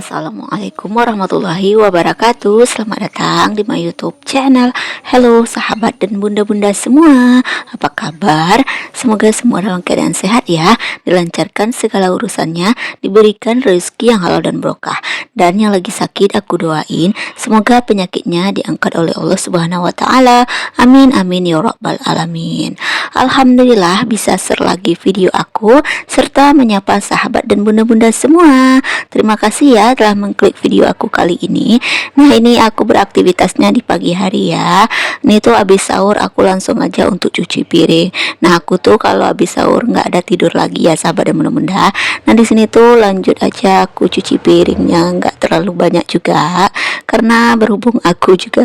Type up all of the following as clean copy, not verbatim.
Assalamualaikum warahmatullahi wabarakatuh. Selamat datang di my YouTube channel. Halo sahabat dan bunda-bunda semua, apa kabar? Semoga semua dalam keadaan sehat ya, dilancarkan segala urusannya, diberikan rezeki yang halal dan berkah. Dan yang lagi sakit aku doain semoga penyakitnya diangkat oleh Allah Subhanahu wa taala. Amin amin ya rabbal alamin. Alhamdulillah bisa share lagi video aku serta menyapa sahabat dan bunda-bunda semua. Terima kasih ya telah mengklik video aku kali ini. Nah, ini aku beraktivitasnya di pagi hari ya. Ini tuh habis sahur aku langsung aja untuk cuci piring. Nah, aku tuh kalau habis sahur nggak ada tidur lagi ya sahabat dan bunda-bunda. Nah, di sini tuh lanjut aja aku cuci piringnya, nggak terlalu banyak juga karena berhubung aku juga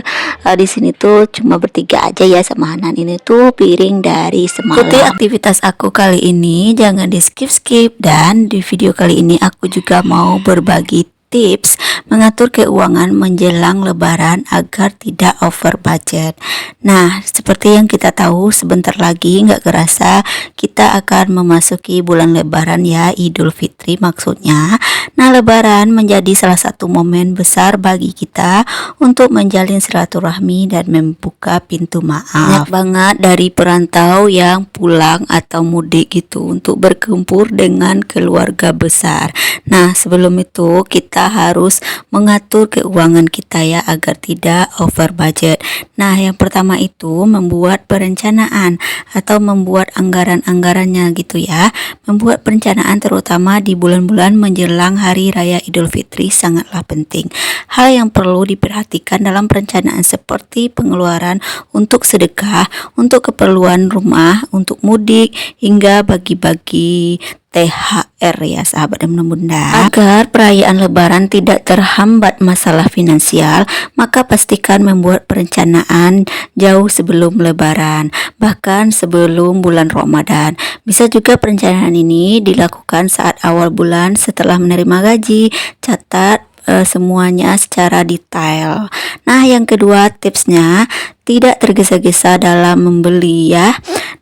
di sini tuh cuma bertiga aja ya sama Hanan. Ini tuh piring dari semalam. Ikuti aktivitas aku kali ini, jangan di skip dan di video kali ini aku juga mau berbagi tips mengatur keuangan menjelang lebaran agar tidak over budget. Nah, seperti yang kita tahu sebentar lagi nggak kerasa kita akan memasuki bulan lebaran ya, Idul Fitri maksudnya. Nah, lebaran menjadi salah satu momen besar bagi kita untuk menjalin silaturahmi dan membuka pintu maaf. Banyak banget dari perantau yang pulang atau mudik gitu untuk berkumpul dengan keluarga besar. Nah, sebelum itu kita harus mengatur keuangan kita ya agar tidak over budget. Nah, yang pertama itu membuat perencanaan atau membuat anggaran-anggarannya gitu ya. Membuat perencanaan terutama di bulan-bulan menjelang Hari Raya Idul Fitri sangatlah penting. Hal yang perlu diperhatikan dalam perencanaan seperti pengeluaran untuk sedekah, untuk keperluan rumah, untuk mudik, hingga bagi-bagi THR ya sahabat dan bunda. Agar perayaan lebaran tidak terhambat masalah finansial, maka pastikan membuat perencanaan jauh sebelum lebaran, bahkan sebelum bulan Ramadan. Bisa juga perencanaan ini dilakukan saat awal bulan setelah menerima gaji. Catat semuanya secara detail. Nah, yang kedua tipsnya, tidak tergesa-gesa dalam membeli ya.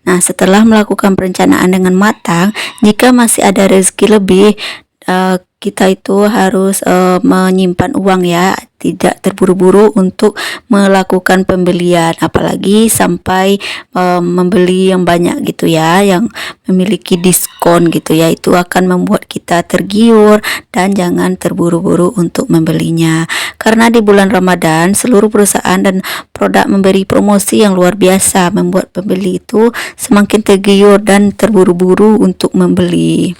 Nah, setelah melakukan perencanaan dengan matang, jika masih ada rezeki lebih, kita itu harus menyimpan uang ya, tidak terburu-buru untuk melakukan pembelian, apalagi sampai membeli yang banyak gitu ya, yang memiliki diskon gitu ya, itu akan membuat kita tergiur dan jangan terburu-buru untuk membelinya. Karena di bulan Ramadan seluruh perusahaan dan produk memberi promosi yang luar biasa, membuat pembeli itu semakin tergiur dan terburu-buru untuk membeli.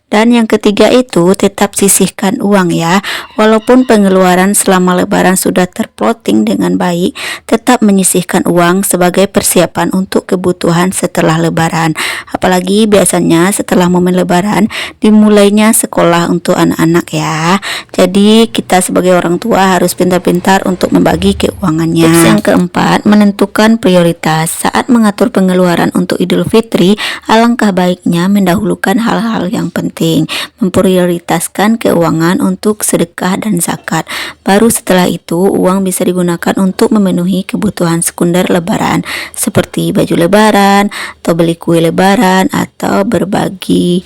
Dan yang ketiga itu tetap sisihkan uang ya. Walaupun pengeluaran selama lebaran sudah terplotting dengan baik, tetap menyisihkan uang sebagai persiapan untuk kebutuhan setelah lebaran. Apalagi biasanya setelah momen lebaran dimulainya sekolah untuk anak-anak ya. Jadi kita sebagai orang tua harus pintar-pintar untuk membagi keuangannya. Tips yang keempat, menentukan prioritas. Saat mengatur pengeluaran untuk Idul Fitri, alangkah baiknya mendahulukan hal-hal yang penting. Memprioritaskan keuangan untuk sedekah dan zakat. Baru setelah itu uang bisa digunakan untuk memenuhi kebutuhan sekunder lebaran seperti baju lebaran atau beli kue lebaran atau berbagi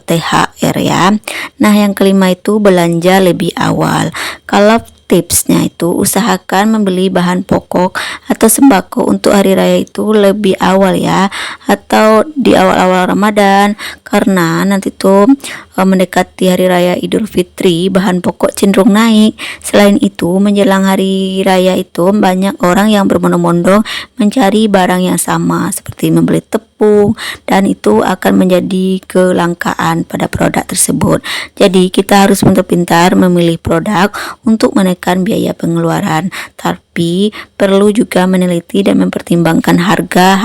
THR ya. Nah, yang kelima itu belanja lebih awal. Kalau tipsnya itu usahakan membeli bahan pokok atau sembako untuk hari raya itu lebih awal ya, atau di awal-awal Ramadan, karena nanti tuh mendekati hari raya Idul Fitri bahan pokok cenderung naik. Selain itu menjelang hari raya itu banyak orang yang berbondong-bondong mencari barang yang sama seperti membeli tepung, dan itu akan menjadi kelangkaan pada produk tersebut. Jadi kita harus pintar-pintar memilih produk untuk menekan biaya pengeluaran, tapi perlu juga meneliti dan mempertimbangkan harga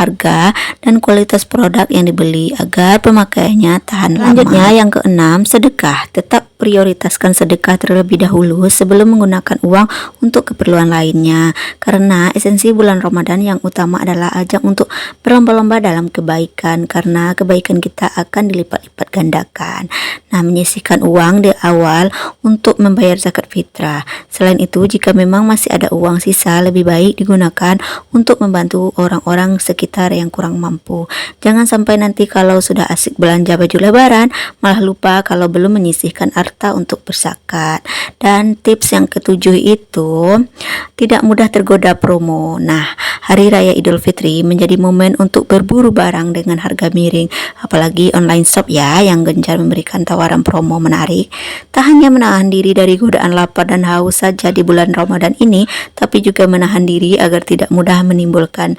dan kualitas produk yang dibeli agar pemakaiannya tahan lama. Selanjutnya yang keenam, sedekah. Tetap prioritaskan sedekah terlebih dahulu sebelum menggunakan uang untuk keperluan lainnya, karena esensi bulan Ramadan yang utama adalah ajang untuk berlomba-lomba dalam kebaikan, karena kebaikan kita akan dilipat-lipat gandakan. Nah, menyisihkan uang di awal untuk membayar zakat fitrah. Selain itu, jika memang masih ada uang sisa, lebih baik digunakan untuk membantu orang-orang sekitar yang kurang mampu. Jangan sampai nanti kalau sudah asik belanja baju lebaran malah lupa kalau belum menyisihkan harta untuk berzakat. Dan tips yang ketujuh itu tidak mudah tergoda promo. Nah, Hari Raya Idul Fitri menjadi momen untuk berburu barang dengan harga miring, apalagi online shop ya yang gencar memberikan tawaran promo menarik. Tak hanya menahan diri dari godaan lapar dan haus saja di bulan Ramadan ini, tapi juga menahan diri agar tidak mudah menimbulkan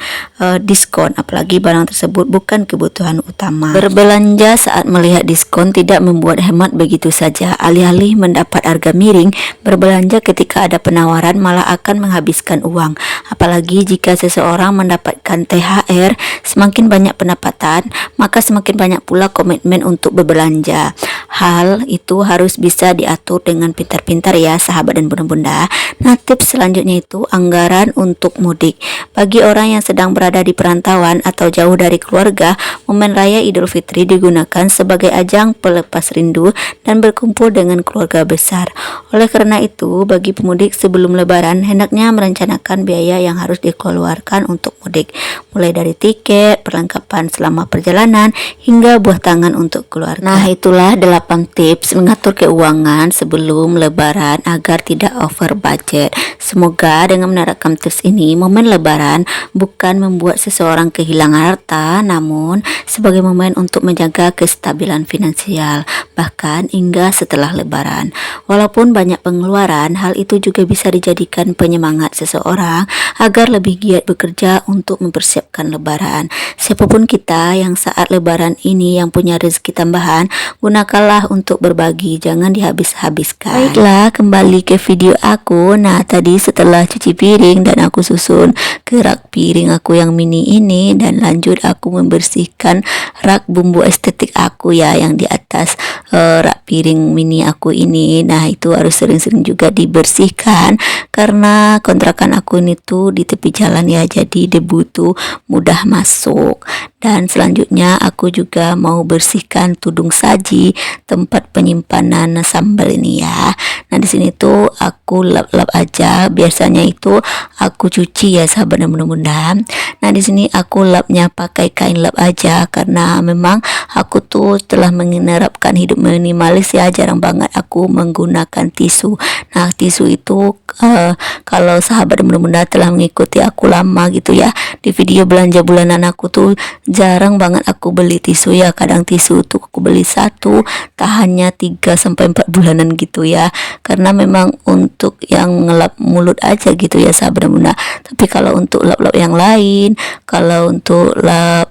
diskon, apalagi barang tersebut bukan kebutuhan utama. Berbelanja saat melihat diskon tidak membuat hemat begitu saja. Alih-alih mendapat harga miring, berbelanja ketika ada penawaran malah akan menghabiskan uang. Apalagi jika seseorang mendapatkan THR, semakin banyak pendapatan, maka semakin banyak pula komitmen untuk berbelanja. Hal itu harus bisa diatur dengan pintar-pintar ya sahabat dan bunda-bunda. Nah, tips selanjutnya itu anggaran untuk mudik. Bagi orang yang sedang berada di perantauan atau jauh dari keluarga, momen Raya Idul Fitri digunakan sebagai ajang pelepas rindu dan berkumpul dengan keluarga besar. Oleh karena itu, bagi pemudik sebelum Lebaran hendaknya merencanakan biaya yang harus dikeluarkan untuk mudik, mulai dari tiket, perlengkapan selama perjalanan, hingga buah tangan untuk keluarga. Nah, itulah 8 tips mengatur keuangan sebelum Lebaran agar tidak over budget. Semoga dengan menerapkan tips ini, momen Lebaran bukan membuat seseorang kehilangan harta, namun sebagai momen untuk menjaga kestabilan finansial, bahkan hingga setelah Lebaran. Walaupun banyak pengeluaran, hal itu juga bisa dijadikan penyemangat seseorang agar lebih giat bekerja untuk mempersiapkan Lebaran. Siapapun kita yang saat Lebaran ini yang punya rezeki tambahan, gunakanlah untuk berbagi, jangan dihabis-habiskan. Baiklah, kembali ke video aku. Nah, tadi setelah cuci piring dan aku susun ke rak piring aku yang mini ini, dan lanjut aku membersihkan rak bumbu estetik aku ya yang di atas rak piring mini aku ini. Nah, itu harus sering-sering juga dibersihkan karena kontrakan aku ini tuh di tepi jalan ya, jadi debu tuh mudah masuk. Dan selanjutnya aku juga mau bersihkan tudung saji, tempat penyimpanan sambal ini ya. Nah, di sini tuh aku lap-lap aja. Biasanya itu aku cuci ya sahabat dan bunda-bunda. Nah, di sini aku lapnya pakai kain lap aja karena memang aku tuh telah menerapkan hidup minimalis ya, jarang banget aku menggunakan tisu. Nah, tisu itu kalau sahabat dan bunda-bunda telah mengikuti aku lama gitu ya, di video belanja bulanan aku tuh jarang banget aku beli tisu ya. Kadang tisu tuh aku beli satu tahannya 3-4 bulanan gitu ya, karena memang untuk yang ngelap mulut aja gitu ya sahabat dan bunda. Tapi kalau untuk lap-lap yang lain, kalau untuk lap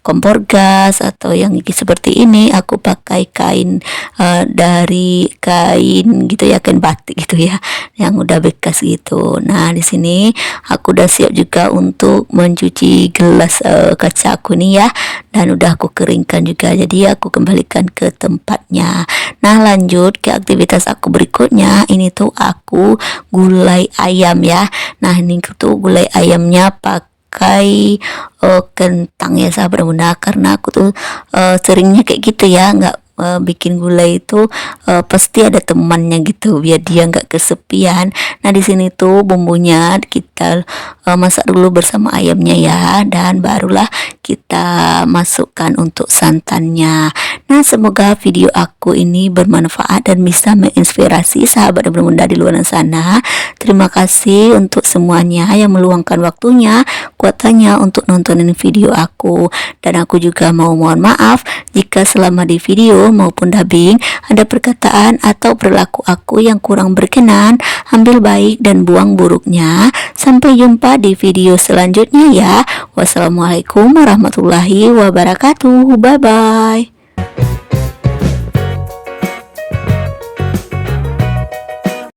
kompor gas atau yang gigi seperti ini, aku pakai kain dari kain gitu ya, kain batik gitu ya, yang udah bekas gitu. Nah, di sini aku udah siap juga untuk mencuci gelas kaca aku nih ya, dan udah aku keringkan juga, jadi aku kembalikan ke tempatnya. Nah, lanjut ke aktivitas aku berikutnya. Ini tuh aku gulai ayam ya. Nah, ini tuh gulai ayamnya pakai kentang ya sahabat bunda, karena aku tuh seringnya kayak gitu ya, nggak bikin gulai itu pasti ada temannya gitu biar dia nggak kesepian. Nah, di sini tuh bumbunya kita masak dulu bersama ayamnya ya, dan barulah kita masukkan untuk santannya. Nah, semoga video aku ini bermanfaat dan bisa menginspirasi sahabat dan bunda di luar sana. Terima kasih untuk semuanya yang meluangkan waktunya, kuotanya untuk nontonin video aku. Dan aku juga mau mohon maaf jika selama di video maupun dubbing ada perkataan atau perilaku aku yang kurang berkenan. Ambil baik dan buang buruknya. Sampai jumpa di video selanjutnya ya. Wassalamualaikum warahmatullahi wabarakatuh. Bye bye.